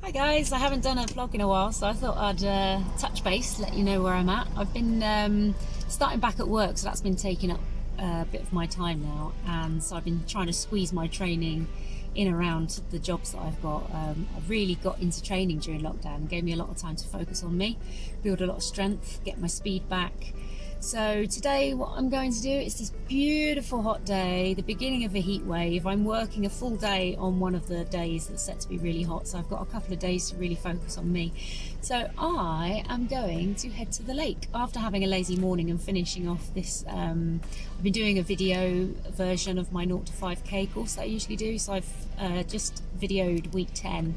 Hi guys, I haven't done a vlog in a while, so I thought I'd touch base, let you know where I'm at. I've been starting back at work, so that's been taking up a bit of my time now, and so I've been trying to squeeze my training in around the jobs that I've got. I've really got into training during lockdown and gave me a lot of time to focus on me, build a lot of strength, get my speed back. So today what I'm going to do is this beautiful hot day, the beginning of a heat wave. I'm working a full day on one of the days that's set to be really hot, so I've got a couple of days to really focus on me. So I am going to head to the lake after having a lazy morning and finishing off this. I've been doing a video version of my 0 to 5k course that I usually do, so I've just videoed week 10.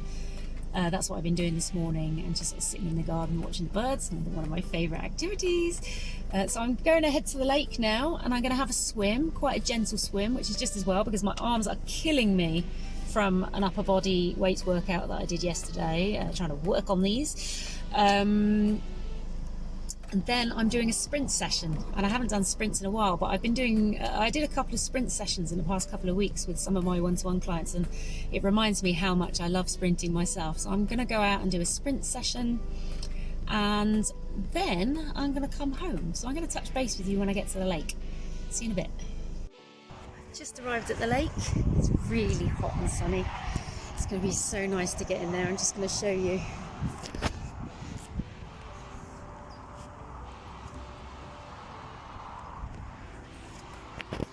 That's what I've been doing this morning, and just sort of sitting in the garden watching the birds, another one of my favourite activities. So I'm going to head to the lake now, and I'm going to have a swim, quite a gentle swim, which is just as well because my arms are killing me from an upper body weights workout that I did yesterday, trying to work on these. And then I'm doing a sprint session, and I haven't done sprints in a while, but I've been doing, I did a couple of sprint sessions in the past couple of weeks with some of my one-to-one clients, and it reminds me how much I love sprinting myself. So I'm going to go out and do a sprint session, and then I'm going to come home. So I'm going to touch base with you when I get to the lake. See you in a bit. Just arrived at the lake. It's really hot and sunny. It's going to be so nice to get in there. I'm just going to show you.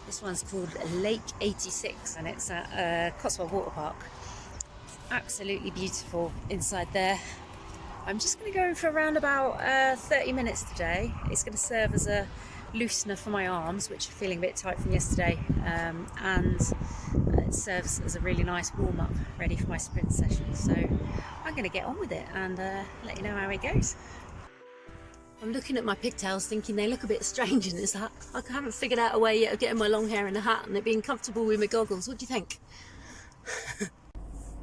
This one's called Lake 86, and it's at Cotswold Water Park. It's absolutely beautiful inside there. I'm just going to go in for around about 30 minutes today. It's going to serve as a loosener for my arms, which are feeling a bit tight from yesterday, and it serves as a really nice warm-up ready for my sprint session. So I'm going to get on with it and let you know how it goes. I'm looking at my pigtails thinking they look a bit strange in this hat. I haven't figured out a way yet of getting my long hair in a hat and it being comfortable with my goggles. What do you think?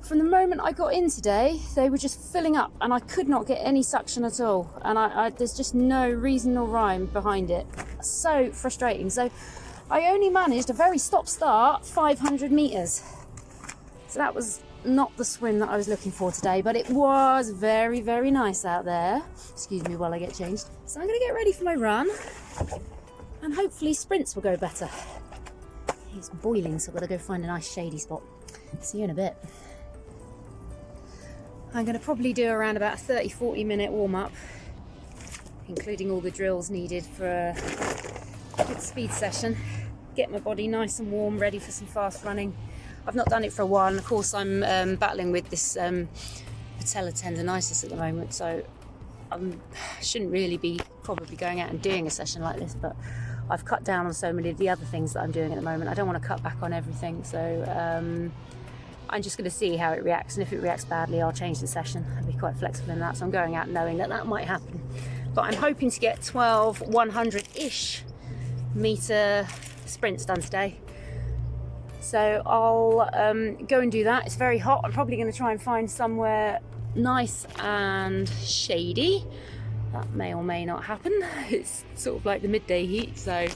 From the moment I got in today, they were just filling up and I could not get any suction at all. And there's just no reason or rhyme behind it. So frustrating. So I only managed a very stop-start 500 metres. So that was not the swim that I was looking for today, but it was very, very nice out there. Excuse me while I get changed. So I'm going to get ready for my run, and hopefully sprints will go better. It's boiling, so I've got to go find a nice shady spot. See you in a bit. I'm going to probably do around about a 30-40 minute warm-up, including all the drills needed for a good speed session. Get my body nice and warm, ready for some fast running. I've not done it for a while, and of course I'm battling with this patellar tendonitis at the moment, so I shouldn't really be probably going out and doing a session like this, but I've cut down on so many of the other things that I'm doing at the moment. I don't want to cut back on everything, so I'm just going to see how it reacts, and if it reacts badly I'll change the session. I'll be quite flexible in that, so I'm going out knowing that that might happen. But I'm hoping to get 12 100-ish metre sprints done today. So I'll go and do that. It's very hot. I'm probably going to try and find somewhere nice and shady. That may or may not happen. It's sort of like the midday heat, so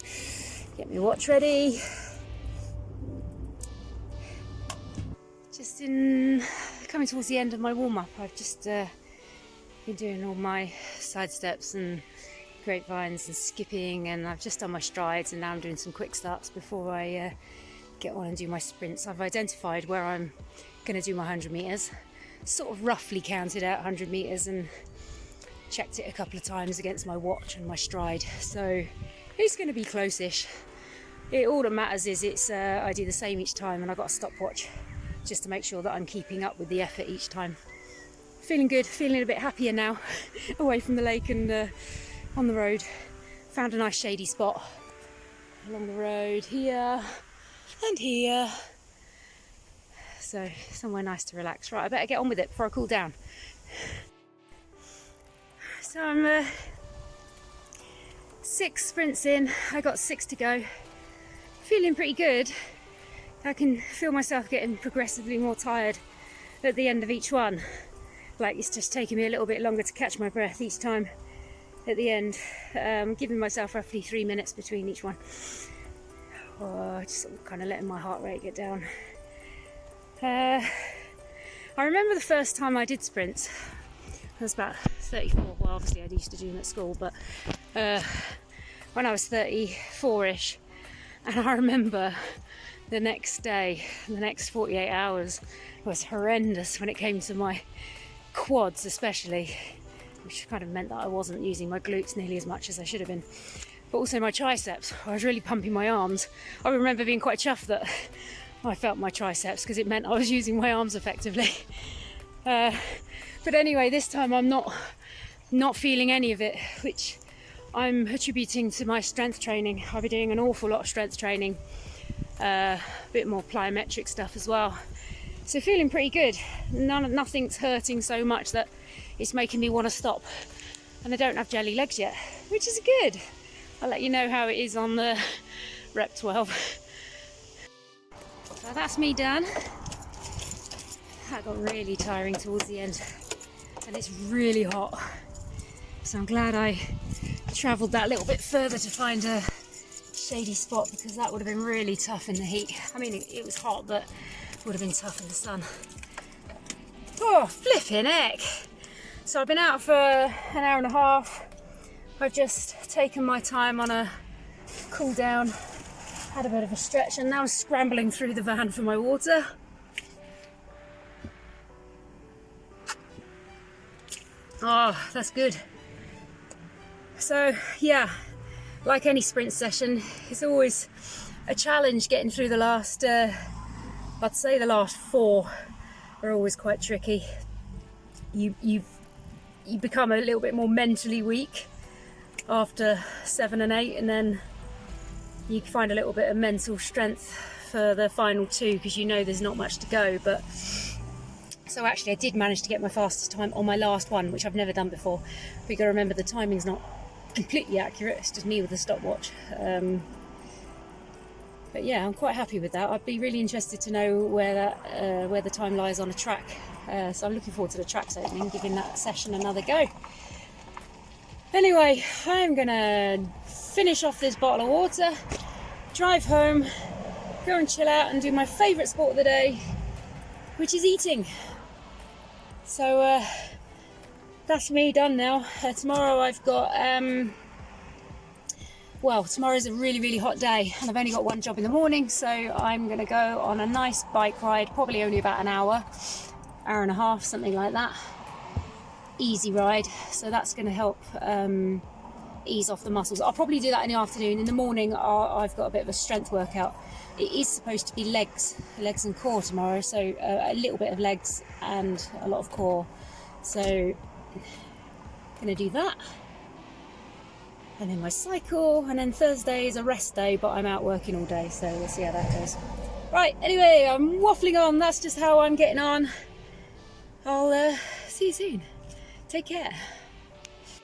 get my watch ready. Just coming towards the end of my warm-up, I've just been doing all my side steps and grapevines and skipping, and I've just done my strides, and now I'm doing some quick starts before I get on and do my sprints. I've identified where I'm going to do my 100 metres, sort of roughly counted out 100 metres and checked it a couple of times against my watch and my stride, so it's going to be close-ish. All that matters is I do the same each time, and I've got a stopwatch just to make sure that I'm keeping up with the effort each time. Feeling good, feeling a bit happier now, away from the lake and on the road. Found a nice shady spot along the road here and here, so somewhere nice to relax. Right, I better get on with it before I cool down. So I'm 6 sprints in, I got 6 to go. Feeling pretty good. I can feel myself getting progressively more tired at the end of each one. Like it's just taking me a little bit longer to catch my breath each time at the end. Giving myself roughly 3 minutes between each one. Just sort of kind of letting my heart rate get down. I remember the first time I did sprints. I was about 34. Well, obviously I used to do them at school, but when I was 34ish, and I remember the next day, the next 48 hours was horrendous when it came to my quads especially, which kind of meant that I wasn't using my glutes nearly as much as I should have been, but also my triceps. I was really pumping my arms. I remember being quite chuffed that I felt my triceps because it meant I was using my arms effectively. But anyway, this time I'm not feeling any of it, which I'm attributing to my strength training. I've been doing an awful lot of strength training, a bit more plyometric stuff as well. So feeling pretty good. Nothing's hurting so much that it's making me want to stop. And I don't have jelly legs yet, which is good. I'll let you know how it is on the rep 12. So that's me done. That got really tiring towards the end, and it's really hot. So I'm glad I travelled that little bit further to find a shady spot, because that would have been really tough in the heat. I mean, it was hot, but it would have been tough in the sun. Oh, flipping heck! So I've been out for an hour and a half. I've just taken my time on a cool down, had a bit of a stretch, and now I'm scrambling through the van for my water. Oh, that's good. So yeah, like any sprint session, it's always a challenge getting through the last, I'd say the last 4 are always quite tricky. You become a little bit more mentally weak after 7 and 8, and then you find a little bit of mental strength for the final 2, because you know there's not much to go. But so actually I did manage to get my fastest time on my last one, which I've never done before. But you got to remember the timing's not completely accurate, it's just me with a stopwatch. But yeah, I'm quite happy with that. I'd be really interested to know where the time lies on a track. So I'm looking forward to the tracks opening, giving that session another go. Anyway, I'm gonna finish off this bottle of water, drive home, go and chill out and do my favourite sport of the day, which is eating. So that's me done now. Tomorrow I've got, well, tomorrow's a really, really hot day, and I've only got one job in the morning, so I'm going to go on a nice bike ride, probably only about an hour and a half, something like that. Easy ride, so that's going to help ease off the muscles. I'll probably do that in the afternoon. In the morning, I've got a bit of a strength workout. It is supposed to be legs and core tomorrow, so a little bit of legs and a lot of core. So I'm going to do that. And then my cycle, and then Thursday is a rest day, but I'm out working all day, so we'll see how that goes. Right, anyway, I'm waffling on. That's just how I'm getting on. I'll see you soon. Take care.